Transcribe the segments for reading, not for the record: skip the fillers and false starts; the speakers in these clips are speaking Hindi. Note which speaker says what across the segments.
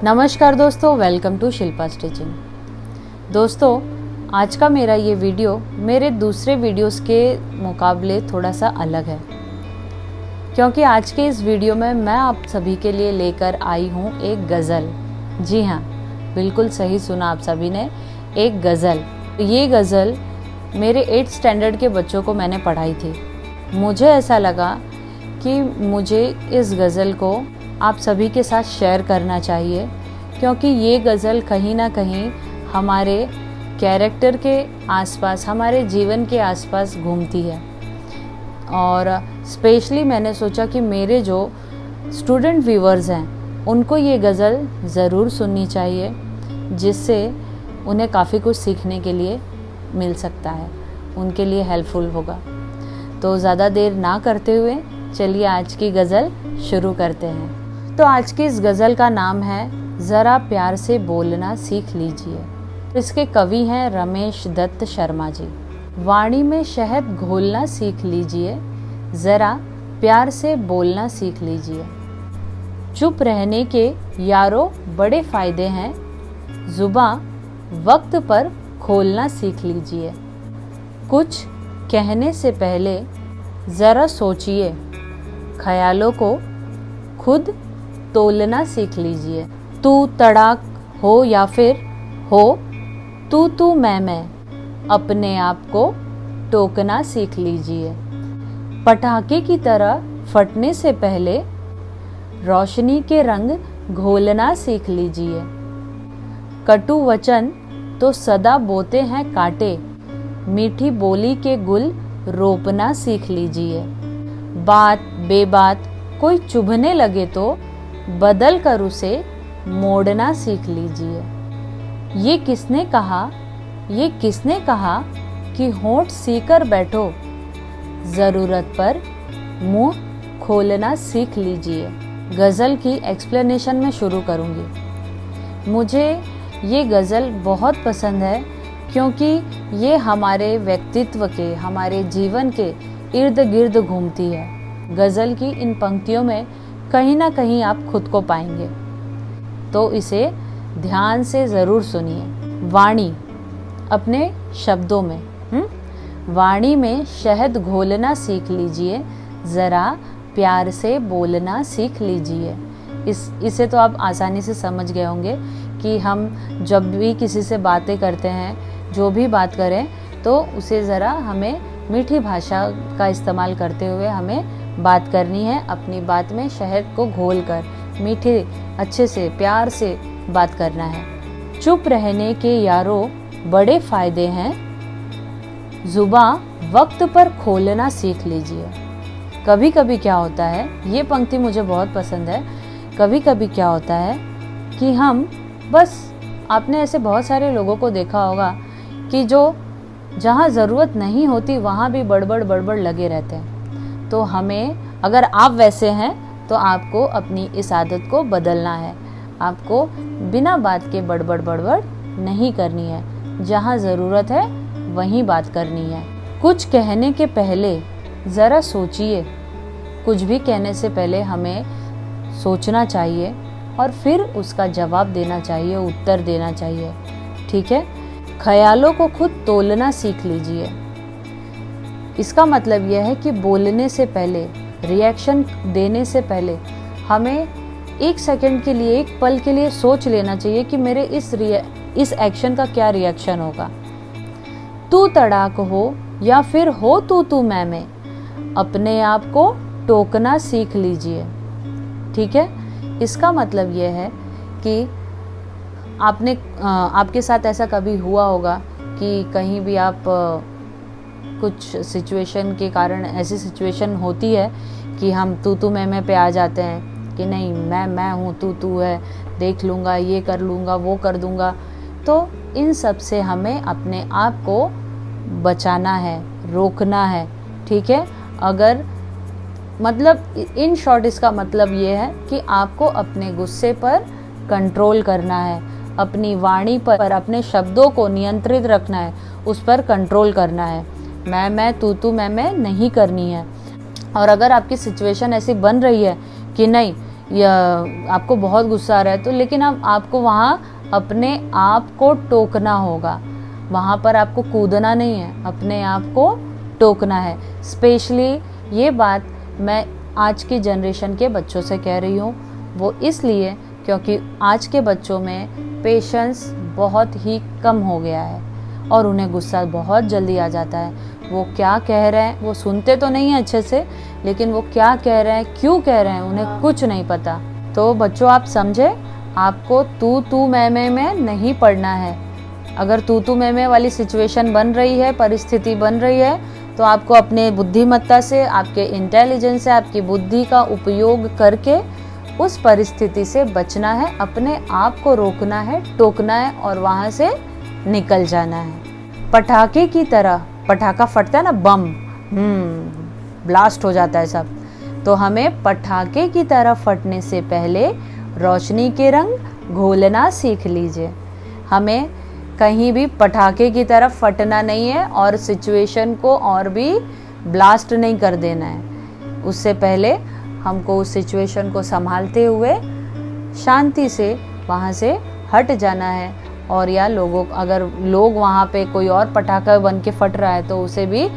Speaker 1: नमस्कार दोस्तों, वेलकम टू शिल्पा स्टिचिंग। दोस्तों, आज का मेरा ये वीडियो मेरे दूसरे वीडियोस के मुकाबले थोड़ा सा अलग है, क्योंकि आज के इस वीडियो में मैं आप सभी के लिए लेकर आई हूँ एक गज़ल। जी हाँ, बिल्कुल सही सुना आप सभी ने, एक गज़ल। ये गज़ल मेरे 8th स्टैंडर्ड के बच्चों को मैंने पढ़ाई थी। मुझे ऐसा लगा कि मुझे इस गज़ल को आप सभी के साथ शेयर करना चाहिए, क्योंकि ये गज़ल कहीं ना कहीं हमारे कैरेक्टर के आसपास, हमारे जीवन के आसपास घूमती है। और स्पेशली मैंने सोचा कि मेरे जो स्टूडेंट व्यूअर्स हैं उनको ये गज़ल ज़रूर सुननी चाहिए, जिससे उन्हें काफ़ी कुछ सीखने के लिए मिल सकता है, उनके लिए हेल्पफुल होगा। तो ज़्यादा देर ना करते हुए चलिए आज की गज़ल शुरू करते हैं। तो आज की इस गज़ल का नाम है ज़रा प्यार से बोलना सीख लीजिए। इसके कवि हैं रमेश दत्त शर्मा जी। वाणी में शहद घोलना सीख लीजिए, ज़रा प्यार से बोलना सीख लीजिए। चुप रहने के यारों बड़े फ़ायदे हैं, ज़ुबां वक्त पर खोलना सीख लीजिए। कुछ कहने से पहले ज़रा सोचिए, ख्यालों को खुद तोलना सीख लीजिए। तू तड़ाक हो या फिर हो तू मैं, अपने आप को टोकना सीख लीजिए। पटाखे की तरह फटने से पहले रोशनी के रंग घोलना सीख लीजिए। कटु वचन तो सदा बोते हैं कांटे, मीठी बोली के गुल रोपना सीख लीजिए। बात बेबात कोई चुभने लगे तो बदल कर उसे मोड़ना सीख लीजिए। ये किसने कहा कि होंठ सीकर बैठो, ज़रूरत पर मुंह खोलना सीख लीजिए। गज़ल की एक्सप्लेनेशन में शुरू करूंगी। मुझे ये गज़ल बहुत पसंद है, क्योंकि ये हमारे व्यक्तित्व के, हमारे जीवन के इर्द गिर्द घूमती है। गज़ल की इन पंक्तियों में कहीं ना कहीं आप खुद को पाएंगे, तो इसे ध्यान से ज़रूर सुनिए। वाणी, अपने शब्दों में वाणी में शहद घोलना सीख लीजिए, ज़रा प्यार से बोलना सीख लीजिए। इसे तो आप आसानी से समझ गए होंगे कि हम जब भी किसी से बातें करते हैं, जो भी बात करें, तो उसे ज़रा हमें मीठी भाषा का इस्तेमाल करते हुए हमें बात करनी है। अपनी बात में शहद को घोलकर मीठे अच्छे से प्यार से बात करना है। चुप रहने के यारों बड़े फ़ायदे हैं, ज़ुबां वक्त पर खोलना सीख लीजिए। कभी कभी क्या होता है, ये पंक्ति मुझे बहुत पसंद है। कभी कभी क्या होता है कि हम बस, आपने ऐसे बहुत सारे लोगों को देखा होगा कि जो जहाँ ज़रूरत नहीं होती वहाँ भी बड़बड़ लगे रहते हैं। तो हमें, अगर आप वैसे हैं तो आपको अपनी इस आदत को बदलना है। आपको बिना बात के बड़बड़ नहीं करनी है, जहाँ ज़रूरत है वहीं बात करनी है। कुछ कहने के पहले ज़रा सोचिए। कुछ भी कहने से पहले हमें सोचना चाहिए और फिर उसका जवाब देना चाहिए, उत्तर देना चाहिए। ठीक है। ख्यालों को खुद तोलना सीख लीजिए। इसका मतलब यह है कि बोलने से पहले, रिएक्शन देने से पहले हमें 1 सेकंड के लिए, 1 पल के लिए सोच लेना चाहिए कि मेरे इस एक्शन का क्या रिएक्शन होगा। तू तड़ाक हो या फिर हो तू मैं, अपने आप को टोकना सीख लीजिए। ठीक है। इसका मतलब यह है कि आपके साथ ऐसा कभी हुआ होगा कि कहीं भी आप कुछ सिचुएशन के कारण, ऐसी सिचुएशन होती है कि हम तू मैं पे आ जाते हैं कि नहीं, मैं हूँ, तू है, देख लूँगा, ये कर लूँगा, वो कर दूँगा। तो इन सब से हमें अपने आप को बचाना है, रोकना है। ठीक है। अगर मतलब इन शॉर्ट इसका मतलब ये है कि आपको अपने गुस्से पर कंट्रोल करना है, अपनी वाणी पर, अपने शब्दों को नियंत्रित रखना है, उस पर कंट्रोल करना है। मैं तू मैं नहीं करनी है। और अगर आपकी सिचुएशन ऐसी बन रही है कि नहीं, या आपको बहुत गुस्सा आ रहा है तो, लेकिन अब आपको वहाँ अपने आप को टोकना होगा। वहाँ पर आपको कूदना नहीं है, अपने आप को टोकना है। स्पेशली ये बात मैं आज की जनरेशन के बच्चों से कह रही हूँ, वो इसलिए क्योंकि आज के बच्चों में पेशेंस बहुत ही कम हो गया है और उन्हें गुस्सा बहुत जल्दी आ जाता है। वो क्या कह रहे हैं, वो सुनते तो नहीं हैं अच्छे से, लेकिन वो क्या कह रहे हैं, क्यों कह रहे हैं, उन्हें कुछ नहीं पता। तो बच्चों आप समझे, आपको तू मैं में नहीं पढ़ना है। अगर तू मैं वाली सिचुएशन बन रही है, परिस्थिति बन रही है, तो आपको अपने बुद्धिमत्ता से, आपके इंटेलिजेंस से, आपकी बुद्धि का उपयोग करके उस परिस्थिति से बचना है, अपने आप को रोकना है, टोकना है और वहाँ से निकल जाना है। पटाखे की तरह, पटाखा फटता है ना, बम, ब्लास्ट हो जाता है सब, तो हमें पटाखे की तरह फटने से पहले रोशनी के रंग घोलना सीख लीजिए। हमें कहीं भी पटाखे की तरह फटना नहीं है और सिचुएशन को और भी ब्लास्ट नहीं कर देना है। उससे पहले हमको उस सिचुएशन को संभालते हुए शांति से वहाँ से हट जाना है। और या लोगों, अगर लोग वहाँ पे कोई और पटाखा बन के फट रहा है तो उसे भी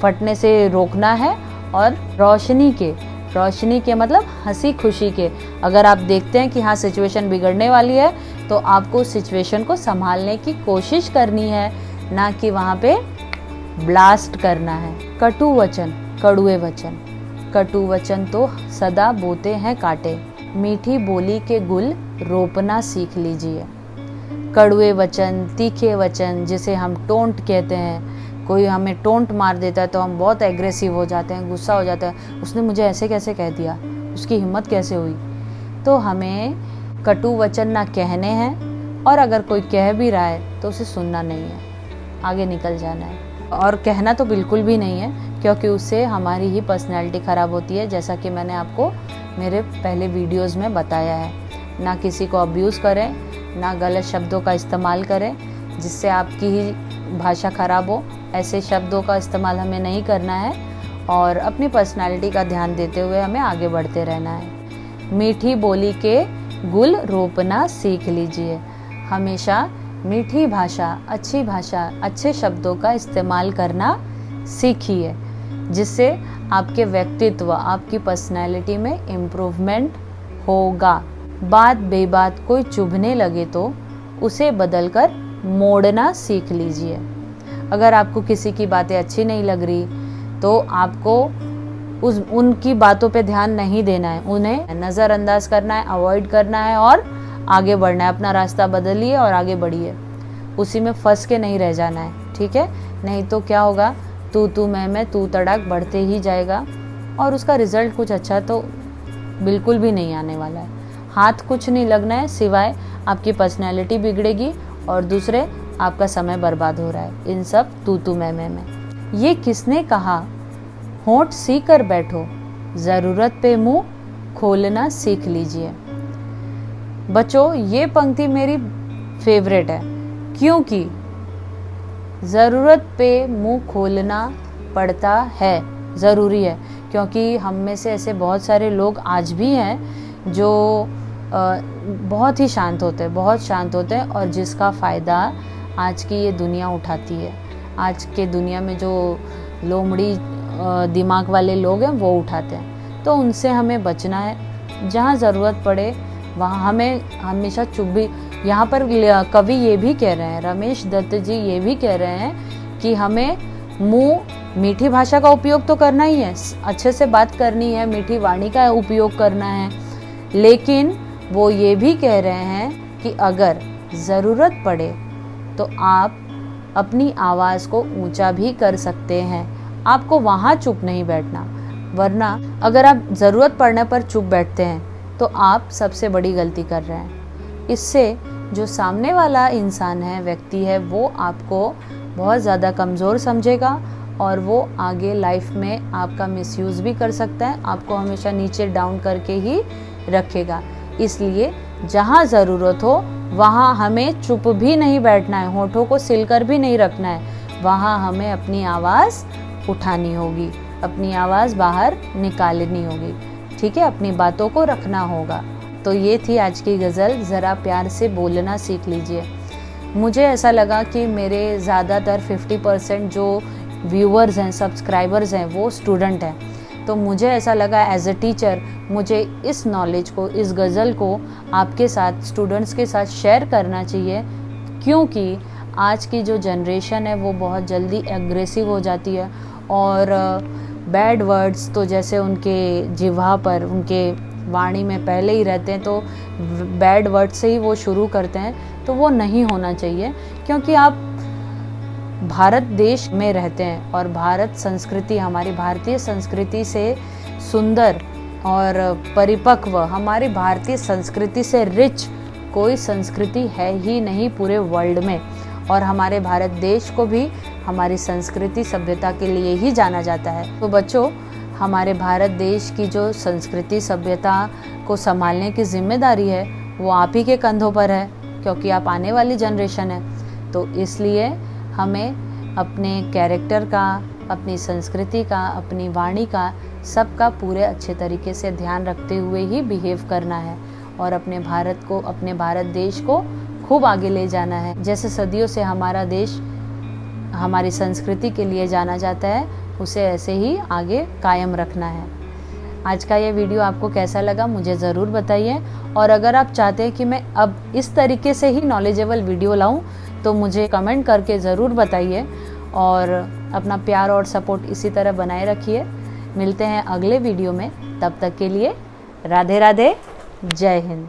Speaker 1: फटने से रोकना है। और रोशनी के मतलब हंसी खुशी के, अगर आप देखते हैं कि हाँ सिचुएशन बिगड़ने वाली है तो आपको उस सिचुएशन को संभालने की कोशिश करनी है, ना कि वहाँ पे ब्लास्ट करना है। कटु वचन, कड़ुए वचन, कटु वचन तो सदा बोते हैं कांटे, मीठी बोली के गुल रोपना सीख लीजिए। कड़ुए वचन, तीखे वचन, जिसे हम टोंट कहते हैं, कोई हमें टोंट मार देता है तो हम बहुत एग्रेसिव हो जाते हैं, गुस्सा हो जाता है, उसने मुझे ऐसे कैसे कह दिया, उसकी हिम्मत कैसे हुई। तो हमें कटु वचन ना कहने हैं, और अगर कोई कह भी रहा है तो उसे सुनना नहीं है, आगे निकल जाना है। और कहना तो बिल्कुल भी नहीं है, क्योंकि उससे हमारी ही पर्सनैलिटी ख़राब होती है, जैसा कि मैंने आपको मेरे पहले वीडियोज़ में बताया है। ना किसी को अब्यूज़ करें, ना गलत शब्दों का इस्तेमाल करें जिससे आपकी ही भाषा ख़राब हो। ऐसे शब्दों का इस्तेमाल हमें नहीं करना है और अपनी पर्सनालिटी का ध्यान देते हुए हमें आगे बढ़ते रहना है। मीठी बोली के गुल रोपना सीख लीजिए। हमेशा मीठी भाषा, अच्छे शब्दों का इस्तेमाल करना सीखिए, जिससे आपके व्यक्तित्व, आपकी पर्सनालिटी में इम्प्रूवमेंट होगा। बात बेबात कोई चुभने लगे तो उसे बदलकर मोड़ना सीख लीजिए। अगर आपको किसी की बातें अच्छी नहीं लग रही तो आपको उनकी बातों पे ध्यान नहीं देना है, उन्हें नज़रअंदाज करना है, अवॉइड करना है और आगे बढ़ना है। अपना रास्ता बदलिए और आगे बढ़िए, उसी में फंस के नहीं रह जाना है, ठीक है। नहीं तो क्या होगा, तू मैं तू तड़ाक बढ़ते ही जाएगा और उसका रिजल्ट कुछ अच्छा तो बिल्कुल भी नहीं आने वाला है। हाथ कुछ नहीं लगना है, सिवाय आपकी पर्सनैलिटी बिगड़ेगी और दूसरे आपका समय बर्बाद हो रहा है इन सब तू मैं में। ये किसने कहा, होंठ सीख कर बैठो, ज़रूरत पे मुंह खोलना सीख लीजिए। बच्चों, ये पंक्ति मेरी फेवरेट है, क्योंकि ज़रूरत पे मुंह खोलना पड़ता है, ज़रूरी है। क्योंकि हम में से ऐसे बहुत सारे लोग आज भी हैं जो बहुत ही शांत होते हैं और जिसका फ़ायदा आज की ये दुनिया उठाती है। आज के दुनिया में जो लोमड़ी दिमाग वाले लोग हैं वो उठाते हैं, तो उनसे हमें बचना है। जहाँ ज़रूरत पड़े वहाँ हमें हमेशा चुप भी। यहाँ पर कवि ये भी कह रहे हैं, रमेश दत्त जी ये भी कह रहे हैं कि हमें मीठी भाषा का उपयोग तो करना ही है, अच्छे से बात करनी है, मीठी वाणी का उपयोग करना है, लेकिन वो ये भी कह रहे हैं कि अगर ज़रूरत पड़े तो आप अपनी आवाज़ को ऊंचा भी कर सकते हैं। आपको वहाँ चुप नहीं बैठना, वरना अगर आप ज़रूरत पड़ने पर चुप बैठते हैं तो आप सबसे बड़ी गलती कर रहे हैं। इससे जो सामने वाला इंसान है, व्यक्ति है, वो आपको बहुत ज़्यादा कमज़ोर समझेगा और वो आगे लाइफ में आपका मिसयूज़ भी कर सकता है, आपको हमेशा नीचे डाउन करके ही रखेगा। इसलिए जहाँ ज़रूरत हो वहाँ हमें चुप भी नहीं बैठना है, होठों को सिलकर भी नहीं रखना है, वहाँ हमें अपनी आवाज़ उठानी होगी, अपनी आवाज़ बाहर निकालनी होगी, ठीक है, अपनी बातों को रखना होगा। तो ये थी आज की गज़ल, ज़रा प्यार से बोलना सीख लीजिए। मुझे ऐसा लगा कि मेरे ज़्यादातर 50% जो व्यूअर्स हैं, सब्सक्राइबर्स हैं, वो स्टूडेंट हैं। तो मुझे ऐसा लगा एज अ टीचर मुझे इस नॉलेज को, इस गज़ल को आपके साथ, स्टूडेंट्स के साथ शेयर करना चाहिए, क्योंकि आज की जो जनरेशन है वो बहुत जल्दी एग्रेसिव हो जाती है और बैड वर्ड्स तो जैसे उनके जिह्वा पर, उनके वाणी में पहले ही रहते हैं, तो बैड वर्ड से ही वो शुरू करते हैं। तो वो नहीं होना चाहिए, क्योंकि आप भारत देश में रहते हैं और भारत संस्कृति, हमारी भारतीय संस्कृति से सुंदर और परिपक्व, हमारी भारतीय संस्कृति से रिच कोई संस्कृति है ही नहीं पूरे वर्ल्ड में। और हमारे भारत देश को भी हमारी संस्कृति सभ्यता के लिए ही जाना जाता है। तो बच्चों, हमारे भारत देश की जो संस्कृति सभ्यता को संभालने की जिम्मेदारी है वो आप ही के कंधों पर है, क्योंकि आप आने वाली जनरेशन है। तो इसलिए हमें अपने कैरेक्टर का, अपनी संस्कृति का, अपनी वाणी का, सबका पूरे अच्छे तरीके से ध्यान रखते हुए ही बिहेव करना है और अपने भारत को, अपने भारत देश को खूब आगे ले जाना है। जैसे सदियों से हमारा देश हमारी संस्कृति के लिए जाना जाता है, उसे ऐसे ही आगे कायम रखना है। आज का ये वीडियो आपको कैसा लगा मुझे ज़रूर बताइए, और अगर आप चाहते हैं कि मैं अब इस तरीके से ही नॉलेजेबल वीडियो लाऊं तो मुझे कमेंट करके ज़रूर बताइए और अपना प्यार और सपोर्ट इसी तरह बनाए रखिए। मिलते हैं अगले वीडियो में, तब तक के लिए राधे राधे, जय हिंद।